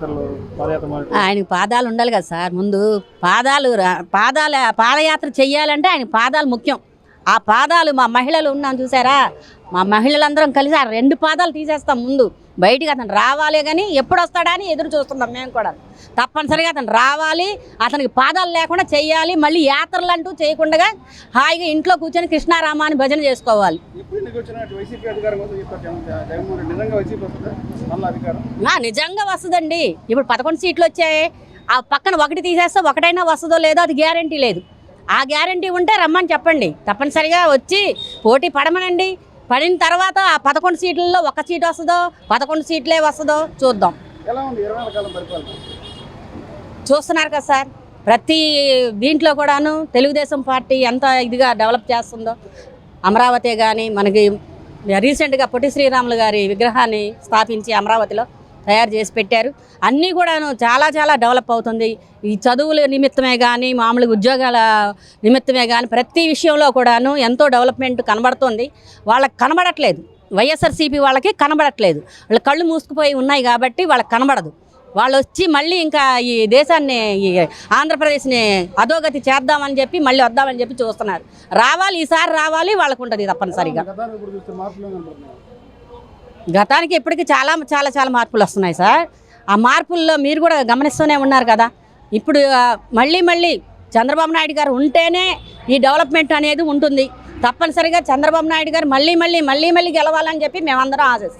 ఆయనకి పాదాలు ఉండాలి కదా సార్. ముందు పాదయాత్ర చెయ్యాలంటే ఆయన పాదాలు ముఖ్యం. ఆ పాదాలు మా మహిళలు ఉన్నాం చూసారా, మా మహిళలందరం కలిసి ఆ 2 పాదాలు తీసేస్తాం ముందు. బయటికి అతను రావాలి కానీ ఎప్పుడు వస్తాడా అని ఎదురు చూస్తున్నాం మేము కూడా. తప్పనిసరిగా అతను రావాలి, అతనికి పాదాలు లేకుండా చెయ్యాలి. మళ్ళీ యాత్రలు అంటూ చేయకుండా హాయిగా ఇంట్లో కూర్చొని కృష్ణారామ అని భజన చేసుకోవాలి. నిజంగా వస్తుందండి. ఇప్పుడు 11 సీట్లు వచ్చాయి, ఆ పక్కన 1 తీసేస్తే 1 వస్తుందో లేదో అది గ్యారంటీ లేదు. ఆ గ్యారంటీ ఉంటే రమ్మని చెప్పండి, తప్పనిసరిగా వచ్చి పోటీ పడమనండి. పడిన తర్వాత ఆ 11 సీట్లలో 1 సీట్ వస్తుందో 11 సీట్లే వస్తుందో చూద్దాం. చూస్తున్నారు కదా సార్, ప్రతి దీంట్లో కూడాను తెలుగుదేశం పార్టీ ఎంత ఇదిగా డెవలప్ చేస్తుందో. అమరావతి కానీ మనకి రీసెంట్గా పొట్టి శ్రీరాములు గారి విగ్రహాన్ని స్థాపించి అమరావతిలో తయారు చేసి పెట్టారు. అన్నీ కూడాను చాలా చాలా డెవలప్ అవుతుంది. ఈ చదువుల నిమిత్తమే కానీ మామూలుగా ఉద్యోగాల నిమిత్తమే కానీ ప్రతి విషయంలో కూడాను ఎంతో డెవలప్మెంట్ కనబడుతుంది. వాళ్ళకి కనబడట్లేదు, వైఎస్ఆర్సీపీ వాళ్ళకి కనబడట్లేదు. వాళ్ళ కళ్ళు మూసుకుపోయి ఉన్నాయి కాబట్టి వాళ్ళకి కనబడదు. వాళ్ళు వచ్చి మళ్ళీ ఇంకా ఈ దేశాన్ని, ఈ ఆంధ్రప్రదేశ్ని అధోగతి చేద్దామని చెప్పి మళ్ళీ వద్దామని చెప్పి చూస్తున్నారు. రావాలి, ఈసారి రావాలి, వాళ్ళకు ఉంటుంది తప్పనిసరిగా. గతానికి ఇప్పటికీ చాలా చాలా చాలా మార్పులు వస్తున్నాయి సార్. ఆ మార్పుల్లో మీరు కూడా గమనిస్తూనే ఉన్నారు కదా. ఇప్పుడు మళ్ళీ చంద్రబాబు నాయుడు గారు ఉంటేనే ఈ డెవలప్మెంట్ అనేది ఉంటుంది. తప్పనిసరిగా చంద్రబాబు నాయుడు గారు మళ్ళీ గెలవాలని చెప్పి మేమందరం ఆశిస్తాం.